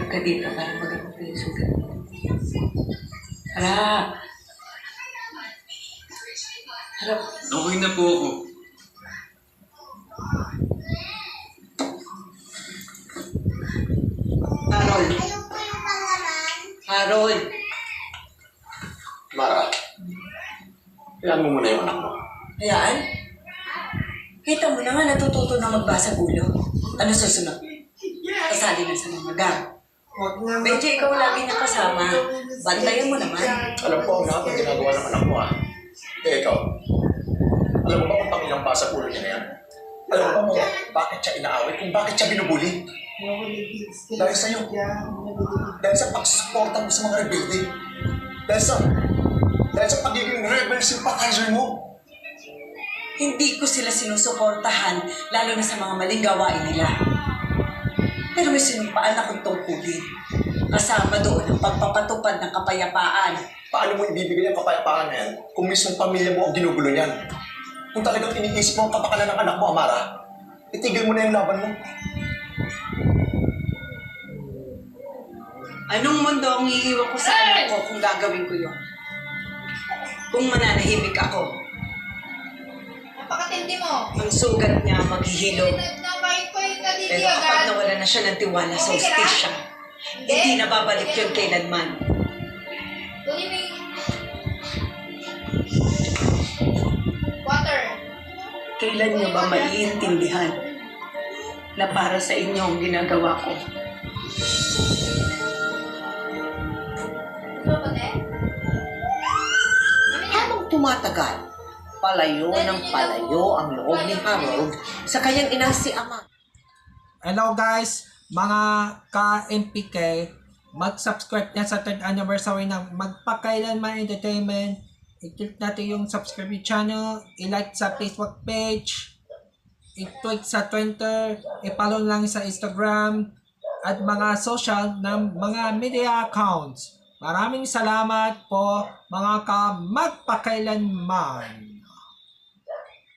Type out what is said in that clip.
Huwag ka dito para magamot ko yung sugat mo. Harap! Harap! Okay na po ako. Harold! Harold! Mara, ilan mo muna yung anak mo. Hayaan? Kita mo na nga natututo na magbasa ulo. Ano susunod? Kasali na sa mga gang. Medyo ikaw lagi niya kasama. Bantayan mo naman. Alam ko ang lahat ng ginagawa ng anak mo ikaw, alam mo ba kung pangilang basa ulo niya na yan? Alam mo ba kung bakit siya inaaway, kung bakit siya binubuli? Dahil sa'yo. Dahil sa pagsuporta mo sa mga rebelde. Dahil sa pagiging rebel sympathizer mo. Hindi ko sila sinusuportahan, lalo na sa mga maling gawain nila. Pero may sinumpaan akong tungkulin. Kasama doon ang pagpapatupad ng kapayapaan. Paano mo ibibigay ang kapayapaan na yan kung mismong pamilya mo ang ginugulo niyan? Kung talagang iniisip mo ang kapakanan ng anak mo, Amara, itigil mo na yung laban mo. Anong mundo ang iiwan ko sa anak ko kung gagawin ko yun? Kung mananahimik ako, Napakatindi mo. ang sugat niya maghihilom. Napahit-pahit na dito Pero kapag agad. nawala na siya ng tiwala sa Okay ka lang? hustisya, hindi na babalik yun kailanman. Kunin mo yung... Water. Kailan niyo ba maiintindihan na para sa inyo ang ginagawa ko? Gusto mo ba, Habang tumatagal, palayo ng palayo ang loob ni Harold sa kanyang ina si Ama. Hello guys, mga ka-MPK, mag-subscribe na sa 3rd anniversary ng Magpakailanman Entertainment. I-click natin yung subscribe channel, i-like sa Facebook page, i-tweet sa Twitter, i-follow lang sa Instagram, at mga social ng mga media accounts. Maraming salamat po mga ka-magpakailanman.